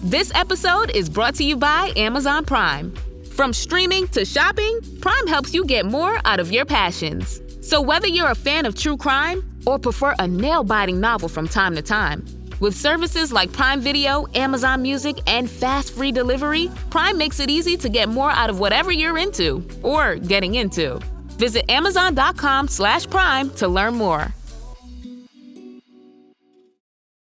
This episode is brought to you by Amazon Prime. From streaming to shopping, Prime helps you get more out of your passions. So whether you're a fan of true crime or prefer a nail-biting novel from time to time, with services like Prime Video, Amazon Music, and fast free delivery, Prime makes it easy to get more out of whatever you're into or getting into. Visit Amazon.com/Prime to learn more.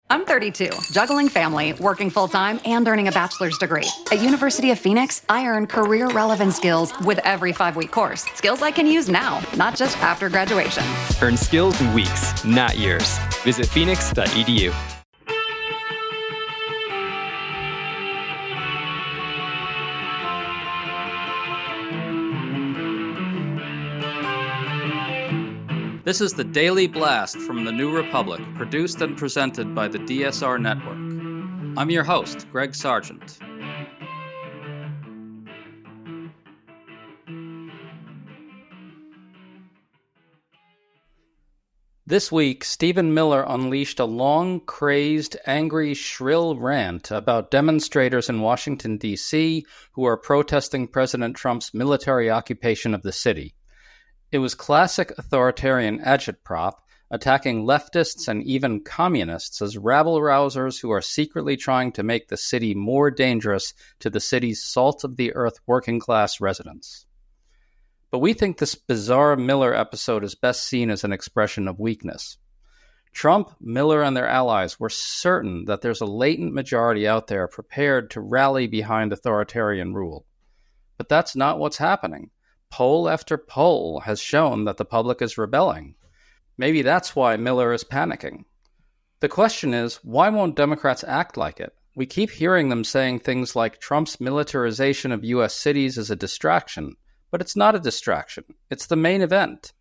I'm 32, juggling family, working full-time, and earning a bachelor's degree. At University of Phoenix, I earn career-relevant skills with every 5-week course. Skills I can use now, not just after graduation. Earn skills in weeks, not years. Visit phoenix.edu. This is the Daily Blast from the New Republic, produced and presented by the DSR Network. I'm your host, Greg Sargent. This week, Stephen Miller unleashed a long, crazed, angry, shrill rant about demonstrators in Washington, D.C. who are protesting President Trump's military occupation of the city. It was classic authoritarian agitprop, attacking leftists and even communists as rabble-rousers who are secretly trying to make the city more dangerous to the city's salt-of-the-earth working-class residents. But we think this bizarre Miller episode is best seen as an expression of weakness. Trump, Miller, and their allies were certain that there's a latent majority out there prepared to rally behind authoritarian rule. But that's not what's happening. Poll after poll has shown that the public is rebelling. Maybe that's why Miller is panicking. The question is, why won't Democrats act like it? We keep hearing them saying things like Trump's militarization of U.S. cities is a distraction, but it's not a distraction. It's the main event.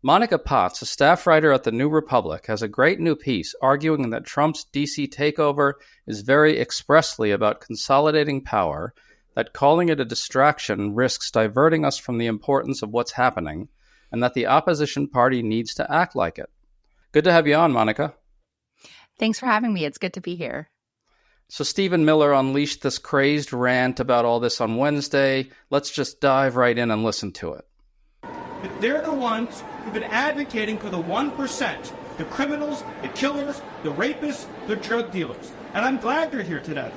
Monica Potts, a staff writer at the New Republic, has a great new piece arguing that Trump's D.C. takeover is very expressly about consolidating power, that calling it a distraction risks diverting us from the importance of what's happening, and that the opposition party needs to act like it. Good to have you on, Monica. Thanks for having me. It's good to be here. So Stephen Miller unleashed this crazed rant about all this on Wednesday. Let's just dive right in and listen to it. But they're the ones who've been advocating for the 1%, the criminals, the killers, the rapists, the drug dealers. And I'm glad they're here today.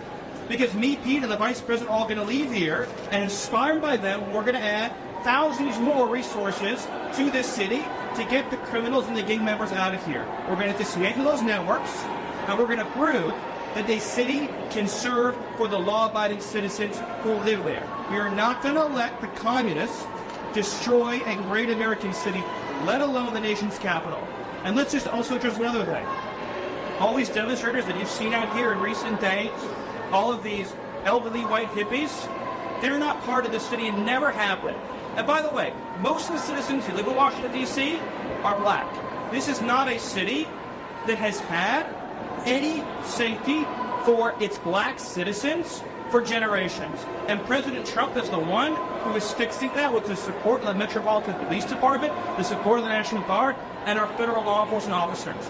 Because me, Pete, and the Vice President are all going to leave here, and inspired by them, we're going to add thousands more resources to this city to get the criminals and the gang members out of here. We're going to dismantle those networks, and we're going to prove that the city can serve for the law-abiding citizens who live there. We are not going to let the communists destroy a great American city, let alone the nation's capital. And let's just also address another thing. All these demonstrators that you've seen out here in recent days, all of these elderly white hippies, they're not part of the city and never have been. And by the way, most of the citizens who live in Washington, D.C. are black. This is not a city that has had any safety for its black citizens for generations. And President Trump is the one who is fixing that with the support of the Metropolitan Police Department, the support of the National Guard, and our federal law enforcement officers.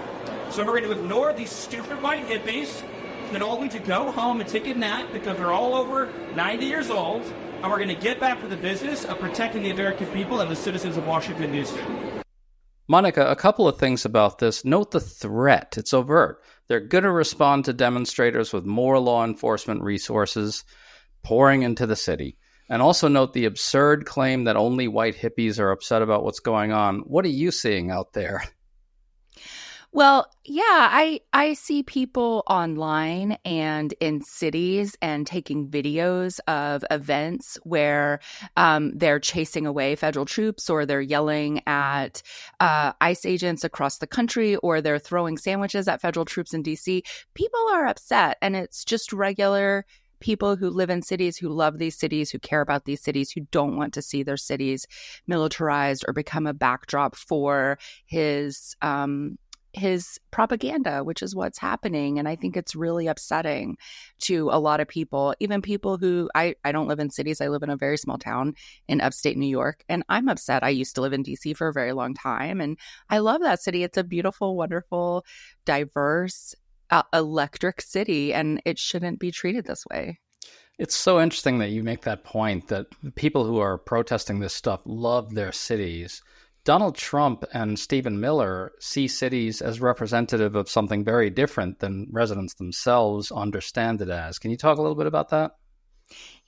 So we're going to ignore these stupid white hippies that all need to go home and take a nap because they're all over 90 years old, and we're going to get back to the business of protecting the American people and the citizens of Washington, D.C. Monica, a couple of things about this. Note the threat. It's overt. They're going to respond to demonstrators with more law enforcement resources pouring into the city. And also note the absurd claim that only white hippies are upset about what's going on. What are you seeing out there? Well, yeah, I see people online and in cities and taking videos of events where they're chasing away federal troops, or they're yelling at ICE agents across the country, or they're throwing sandwiches at federal troops in D.C. People are upset, and it's just regular people who live in cities, who love these cities, who care about these cities, who don't want to see their cities militarized or become a backdrop for his propaganda, which is what's happening. And I think it's really upsetting to a lot of people, even people who I don't live in cities. I live in a very small town in upstate New York, and I'm upset. I used to live in DC for a very long time, and I love that city. It's a beautiful, wonderful, diverse, electric city, and it shouldn't be treated this way. It's so interesting that you make that point, that the people who are protesting this stuff love their cities. Donald Trump and Stephen Miller see cities as representative of something very different than residents themselves understand it as. Can you talk a little bit about that?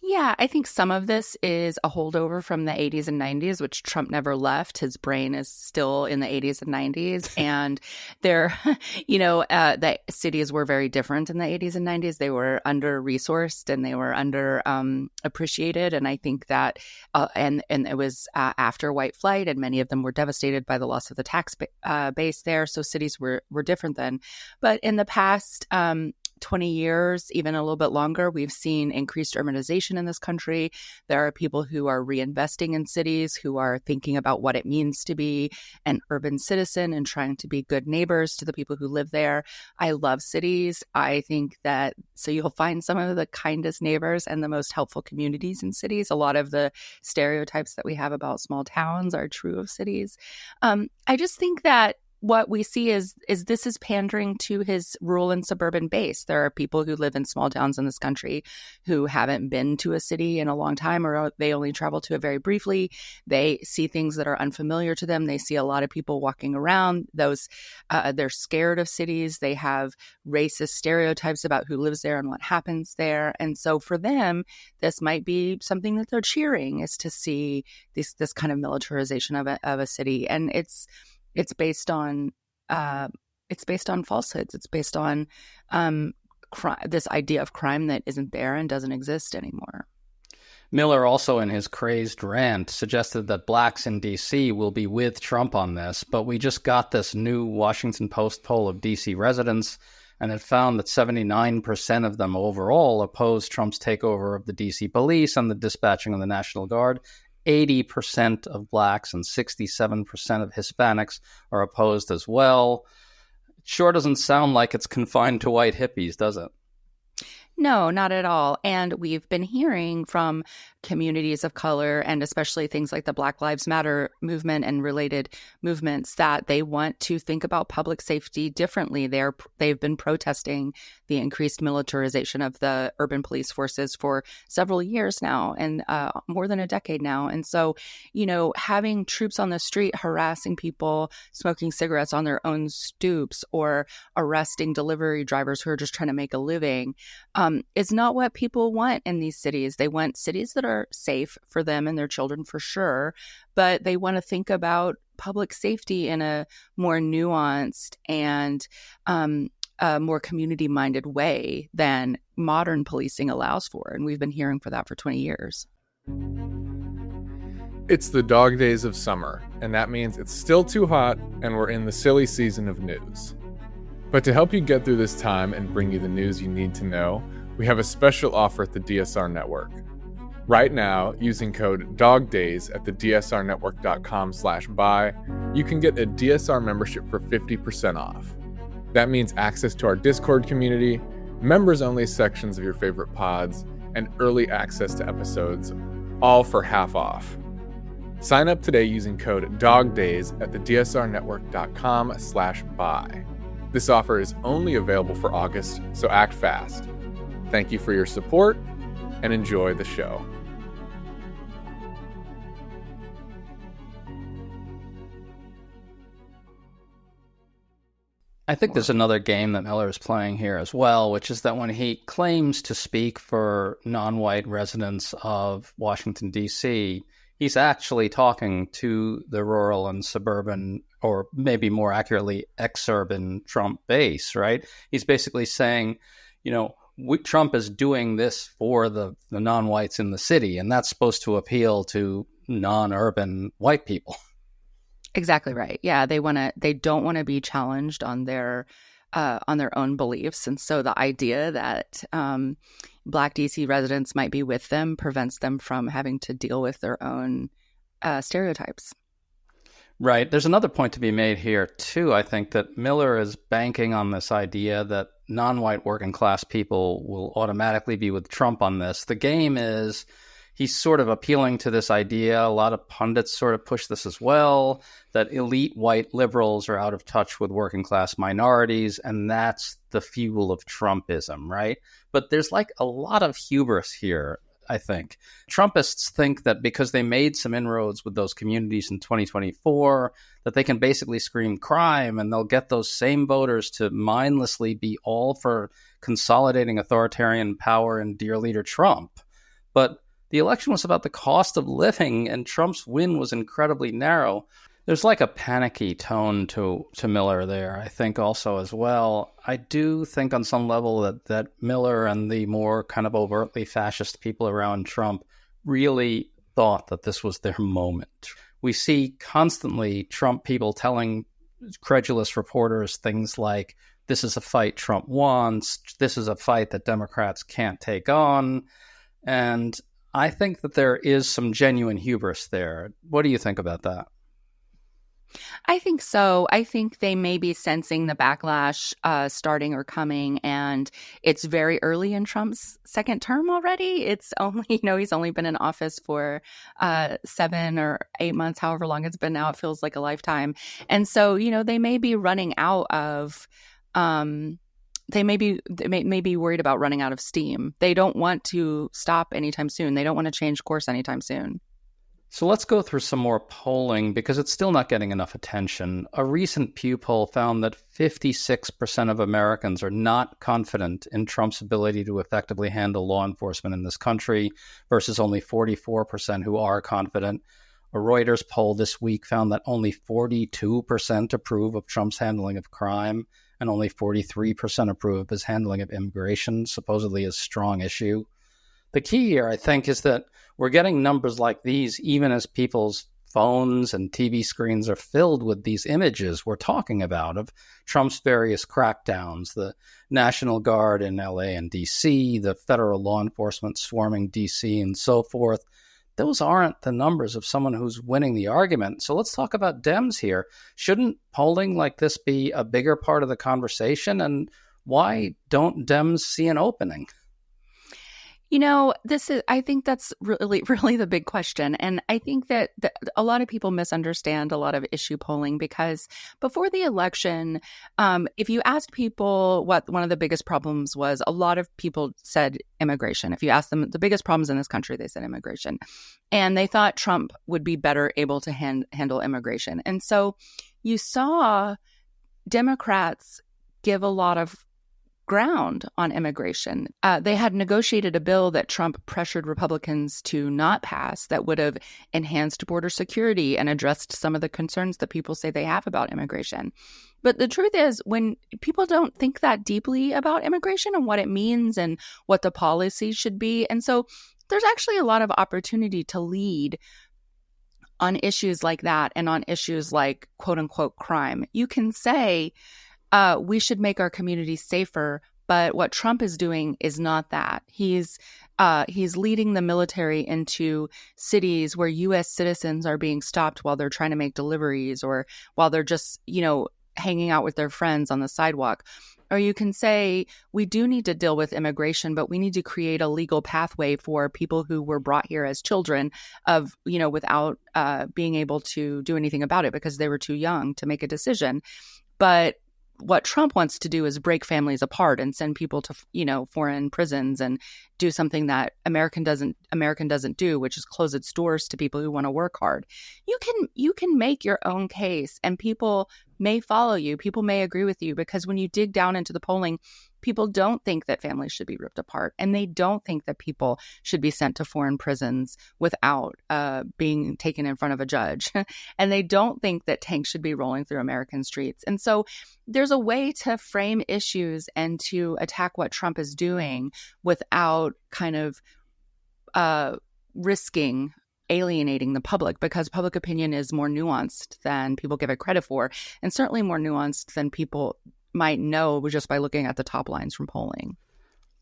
Yeah, I think some of this is a holdover from the 80s and 90s, which Trump never left. His brain is still in the 80s and 90s. And the cities were very different in the 80s and 90s. They were under-resourced and they were under-appreciated. And I think that, and it was after white flight, and many of them were devastated by the loss of the tax base there. So cities were different then. But in the past 20 years, even a little bit longer, we've seen increased urbanization in this country. There are people who are reinvesting in cities, who are thinking about what it means to be an urban citizen and trying to be good neighbors to the people who live there. I love cities. I think that so you'll find some of the kindest neighbors and the most helpful communities in cities. A lot of the stereotypes that we have about small towns are true of cities. I just think that what we see is this is pandering to his rural and suburban base. There are people who live in small towns in this country who haven't been to a city in a long time, or they only travel to it very briefly. They see things that are unfamiliar to them. They see a lot of people walking around. They're scared of cities. They have racist stereotypes about who lives there and what happens there. And so for them, this might be something that they're cheering, is to see this kind of militarization of a city. And it's based on falsehoods. It's based on this idea of crime that isn't there and doesn't exist anymore. Miller also, in his crazed rant, suggested that blacks in D.C. will be with Trump on this, but we just got this new Washington Post poll of D.C. residents, and it found that 79% of them overall oppose Trump's takeover of the D.C. police and the dispatching of the National Guard. 80% of blacks and 67% of Hispanics are opposed as well. It sure doesn't sound like it's confined to white hippies, does it? No, not at all. And we've been hearing from communities of color, and especially things like the Black Lives Matter movement and related movements, that they want to think about public safety differently. They've been protesting the increased militarization of the urban police forces for several years now, and more than a decade now. And so, having troops on the street harassing people, smoking cigarettes on their own stoops, or arresting delivery drivers who are just trying to make a living, is not what people want in these cities. They want cities that are safe for them and their children, for sure, but they want to think about public safety in a more nuanced and a more community-minded way than modern policing allows for. And we've been hearing for that for 20 years. It's the dog days of summer, and that means it's still too hot and we're in the silly season of news. But to help you get through this time and bring you the news you need to know, we have a special offer at the DSR Network. Right now, using code DOGDAYS at the dsrnetwork.com/buy, you can get a DSR membership for 50% off. That means access to our Discord community, members-only sections of your favorite pods, and early access to episodes, all for half off. Sign up today using code DOGDAYS at the dsrnetwork.com/buy. This offer is only available for August, so act fast. Thank you for your support, and enjoy the show. I think there's another game that Miller is playing here as well, which is that when he claims to speak for non-white residents of Washington, D.C., he's actually talking to the rural and suburban, or maybe more accurately, exurban Trump base, right? He's basically saying, Trump is doing this for the non-whites in the city, and that's supposed to appeal to non-urban white people. Exactly right. Yeah, they don't want to be challenged on their own beliefs, and so the idea that Black DC residents might be with them prevents them from having to deal with their own stereotypes. Right. There's another point to be made here, too. I think that Miller is banking on this idea that non-white working class people will automatically be with Trump on this. The game is he's sort of appealing to this idea. A lot of pundits sort of push this as well, that elite white liberals are out of touch with working class minorities, and that's the fuel of Trumpism, right? But there's like a lot of hubris here, I think. Trumpists think that because they made some inroads with those communities in 2024, that they can basically scream crime and they'll get those same voters to mindlessly be all for consolidating authoritarian power and dear leader Trump. But the election was about the cost of living, and Trump's win was incredibly narrow. There's like a panicky tone to Miller there, I think, also as well. I do think on some level that Miller and the more kind of overtly fascist people around Trump really thought that this was their moment. We see constantly Trump people telling credulous reporters things like, this is a fight Trump wants, this is a fight that Democrats can't take on. And I think that there is some genuine hubris there. What do you think about that? I think so. I think they may be sensing the backlash starting or coming, and it's very early in Trump's second term already. It's only, he's only been in office for 7 or 8 months, however long it's been now. It feels like a lifetime. And so, they may be running out of, they may be worried about running out of steam. They don't want to stop anytime soon. They don't want to change course anytime soon. So let's go through some more polling because it's still not getting enough attention. A recent Pew poll found that 56% of Americans are not confident in Trump's ability to effectively handle law enforcement in this country versus only 44% who are confident. A Reuters poll this week found that only 42% approve of Trump's handling of crime and only 43% approve of his handling of immigration, supposedly a strong issue. The key here, I think, is that we're getting numbers like these even as people's phones and TV screens are filled with these images we're talking about of Trump's various crackdowns, the National Guard in LA and DC, the federal law enforcement swarming DC and so forth. Those aren't the numbers of someone who's winning the argument. So let's talk about Dems here. Shouldn't polling like this be a bigger part of the conversation? And why don't Dems see an opening? I think that's really, really the big question. And I think that a lot of people misunderstand a lot of issue polling because before the election, if you asked people what one of the biggest problems was, a lot of people said immigration. If you asked them the biggest problems in this country, they said immigration. And they thought Trump would be better able to handle immigration. And so you saw Democrats give a lot of ground on immigration. They had negotiated a bill that Trump pressured Republicans to not pass that would have enhanced border security and addressed some of the concerns that people say they have about immigration. But the truth is, when people don't think that deeply about immigration and what it means and what the policy should be, and so there's actually a lot of opportunity to lead on issues like that and on issues like quote unquote crime. You can say, we should make our communities safer, but what Trump is doing is not that. He's leading the military into cities where U.S. citizens are being stopped while they're trying to make deliveries or while they're just, hanging out with their friends on the sidewalk. Or you can say, we do need to deal with immigration, but we need to create a legal pathway for people who were brought here as children without being able to do anything about it because they were too young to make a decision. But what Trump wants to do is break families apart and send people to, foreign prisons and do something that American doesn't do, which is close its doors to people who want to work hard. You can make your own case and people may follow you. People may agree with you because when you dig down into the polling, people don't think that families should be ripped apart and they don't think that people should be sent to foreign prisons without being taken in front of a judge. And they don't think that tanks should be rolling through American streets. And so there's a way to frame issues and to attack what Trump is doing without kind of risking alienating the public, because public opinion is more nuanced than people give it credit for, and certainly more nuanced than people might know just by looking at the top lines from polling.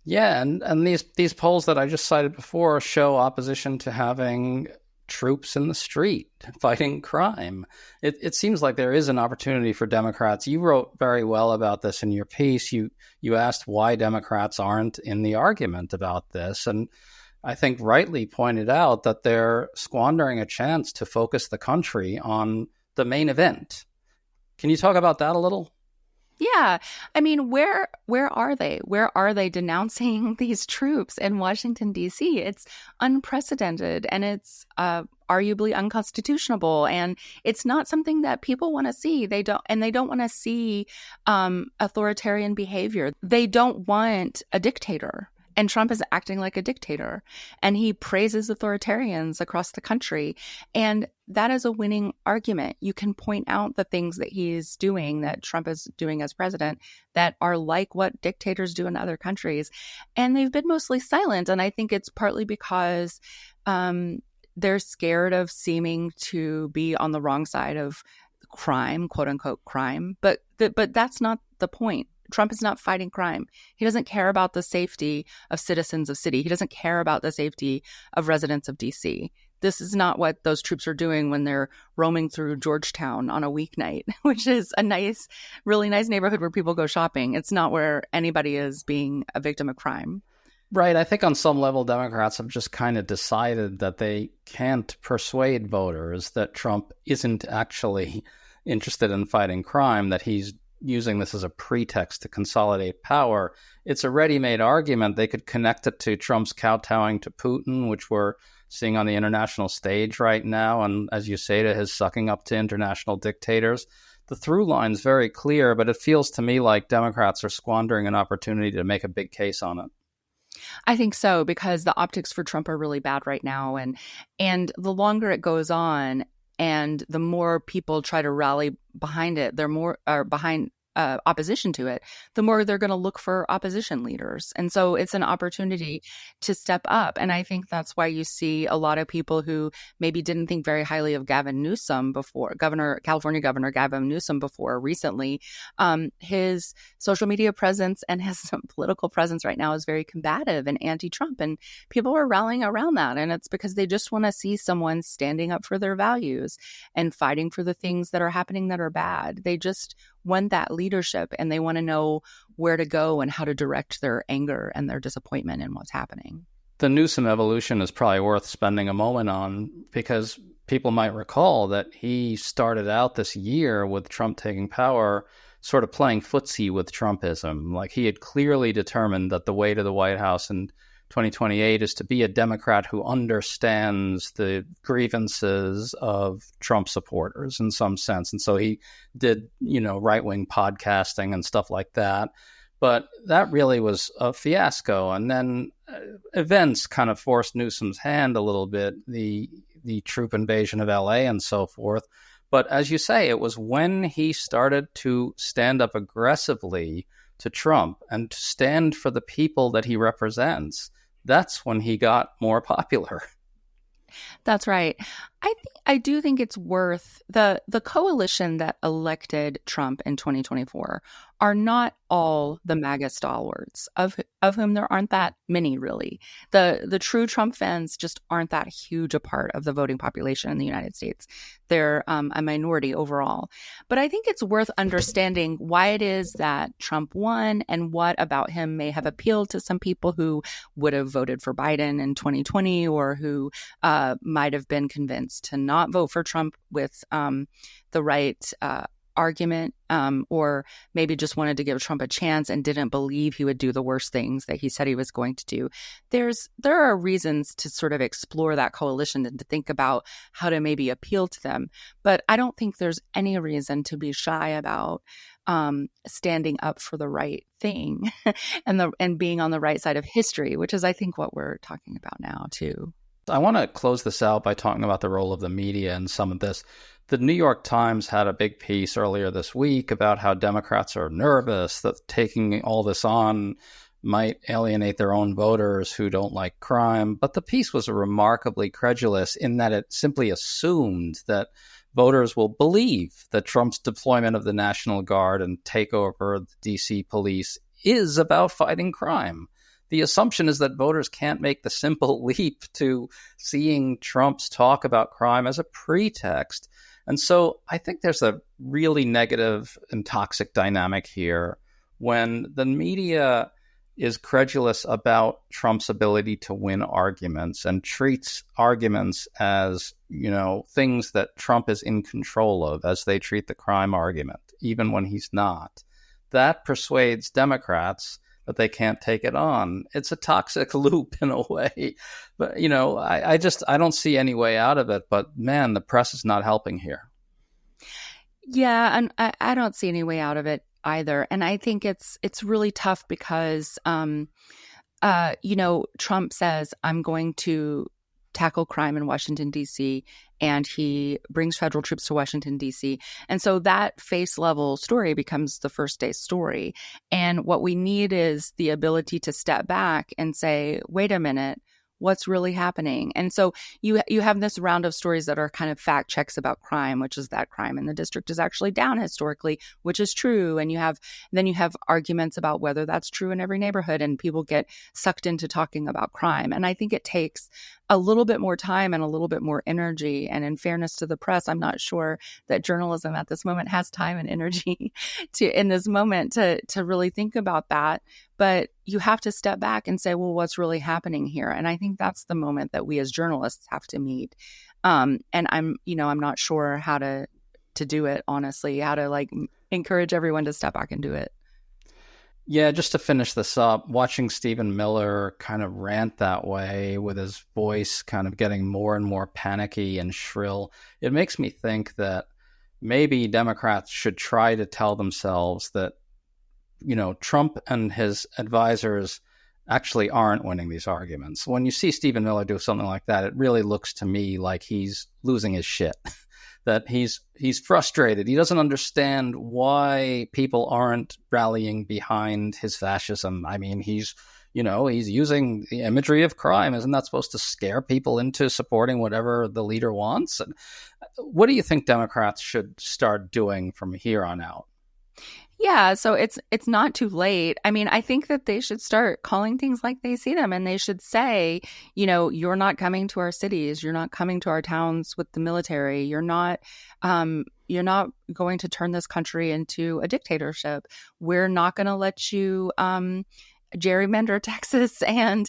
Yeah, and these polls that I just cited before show opposition to having troops in the street fighting crime. It seems like there is an opportunity for Democrats. You wrote very well about this in your piece. You asked why Democrats aren't in the argument about this, and I think rightly pointed out that they're squandering a chance to focus the country on the main event. Can you talk about that a little? Yeah. I mean, where are they? Where are they denouncing these troops in Washington, D.C.? It's unprecedented, and it's arguably unconstitutional, and it's not something that people want to see. They don't want to see authoritarian behavior. They don't want a dictator. And Trump is acting like a dictator, and he praises authoritarians across the country. And that is a winning argument. You can point out the things that he's doing, that Trump is doing as president, that are like what dictators do in other countries. And they've been mostly silent. And I think it's partly because they're scared of seeming to be on the wrong side of crime, quote unquote crime. But that's not the point. Trump is not fighting crime. He doesn't care about the safety of citizens of city. He doesn't care about the safety of residents of DC. This is not what those troops are doing when they're roaming through Georgetown on a weeknight, which is a really nice neighborhood where people go shopping. It's not where anybody is being a victim of crime. Right. I think on some level, Democrats have just kind of decided that they can't persuade voters that Trump isn't actually interested in fighting crime, that he's using this as a pretext to consolidate power. It's a ready-made argument. They could connect it to Trump's kowtowing to Putin, which we're seeing on the international stage right now, and as you say, to his sucking up to international dictators. The through line's very clear, but it feels to me like Democrats are squandering an opportunity to make a big case on it. I think so, because the optics for Trump are really bad right now, and the longer it goes on, and the more people try to rally behind it, they're more behind opposition to it, the more they're going to look for opposition leaders. And so it's an opportunity to step up. And I think that's why you see a lot of people who maybe didn't think very highly of Gavin Newsom before, California Governor Gavin Newsom before recently. His social media presence and his political presence right now is very combative and anti-Trump. And people are rallying around that. And it's because they just want to see someone standing up for their values and fighting for the things that are happening that are bad. They just want that leadership, and they want to know where to go and how to direct their anger and their disappointment in what's happening. The Newsom evolution is probably worth spending a moment on, because people might recall that he started out this year with Trump taking power sort of playing footsie with Trumpism. Like, he had clearly determined that the way to the White House in 2028 is to be a Democrat who understands the grievances of Trump supporters in some sense. And so he did, right-wing podcasting and stuff like that. But that really was a fiasco. And then events kind of forced Newsom's hand a little bit, the troop invasion of LA and so forth. But as you say, it was when he started to stand up aggressively to Trump and to stand for the people that he represents, that's when he got more popular. That's right. I do think it's worth the coalition that elected Trump in 2024 are not all the MAGA stalwarts, of whom there aren't that many, really. The true Trump fans just aren't that huge a part of the voting population in the United States. They're a minority overall. But I think it's worth understanding why it is that Trump won and what about him may have appealed to some people who would have voted for Biden in 2020, or who might have been convinced to not vote for Trump with the right argument, or maybe just wanted to give Trump a chance and didn't believe he would do the worst things that he said he was going to do. There are reasons to sort of explore that coalition and to think about how to maybe appeal to them. But I don't think there's any reason to be shy about standing up for the right thing and being on the right side of history, which is, I think, what we're talking about now, too. I want to close this out by talking about the role of the media in some of this. The New York Times had a big piece earlier this week about how Democrats are nervous that taking all this on might alienate their own voters who don't like crime. But the piece was remarkably credulous in that it simply assumed that voters will believe that Trump's deployment of the National Guard and takeover of the D.C. police is about fighting crime. The assumption is that voters can't make the simple leap to seeing Trump's talk about crime as a pretext. And so I think there's a really negative and toxic dynamic here when the media is credulous about Trump's ability to win arguments and treats arguments as, things that Trump is in control of, as they treat the crime argument, even when he's not. That persuades Democrats that they can't take it on. It's a toxic loop in a way. But, I don't see any way out of it. But man, the press is not helping here. Yeah, and I don't see any way out of it either. And I think it's really tough because, Trump says, I'm going to tackle crime in Washington, D.C., and he brings federal troops to Washington, D.C. And so that face level story becomes the first day story. And what we need is the ability to step back and say, wait a minute, what's really happening? And so you have this round of stories that are kind of fact checks about crime, which is that crime in the district is actually down historically, which is true. And you have arguments about whether that's true in every neighborhood, and people get sucked into talking about crime. And I think it takes a little bit more time and a little bit more energy. And in fairness to the press, I'm not sure that journalism at this moment has time and energy to really think about that. But you have to step back and say, well, what's really happening here? And I think that's the moment that we as journalists have to meet. And I'm not sure how to do it, honestly, how to encourage everyone to step back and do it. Yeah, just to finish this up, watching Stephen Miller kind of rant that way with his voice kind of getting more and more panicky and shrill, it makes me think that maybe Democrats should try to tell themselves that, Trump and his advisors actually aren't winning these arguments. When you see Stephen Miller do something like that, it really looks to me like he's losing his shit. That he's frustrated. He doesn't understand why people aren't rallying behind his fascism. I mean, he's using the imagery of crime. Isn't that supposed to scare people into supporting whatever the leader wants? And what do you think Democrats should start doing from here on out? Yeah, so it's not too late. I mean, I think that they should start calling things like they see them, and they should say, you're not coming to our cities, you're not coming to our towns with the military, you're not going to turn this country into a dictatorship. We're not going to let you gerrymander Texas and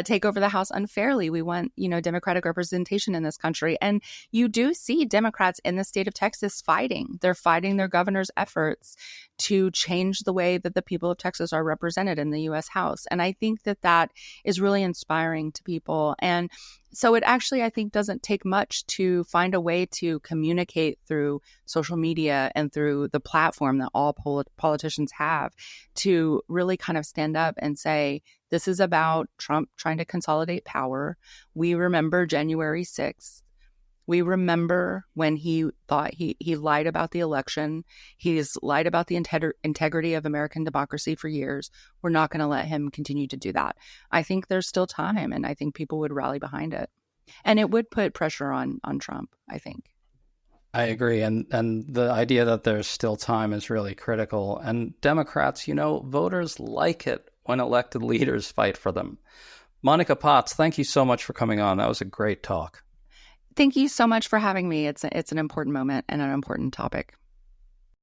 take over the House unfairly. We want, Democratic representation in this country. And you do see Democrats in the state of Texas fighting. They're fighting their governor's efforts to change the way that the people of Texas are represented in the U.S. House. And I think that is really inspiring to people. And so it actually, I think, doesn't take much to find a way to communicate through social media and through the platform that all politicians have to really kind of stand up and say, this is about Trump trying to consolidate power. We remember January 6th. We remember when he thought he lied about the election. He's lied about the integrity of American democracy for years. We're not going to let him continue to do that. I think there's still time, and I think people would rally behind it. And it would put pressure on Trump, I think. I agree. And the idea that there's still time is really critical. And Democrats, voters like it when elected leaders fight for them. Monica Potts, thank you so much for coming on. That was a great talk. Thank you so much for having me. It's an important moment and an important topic.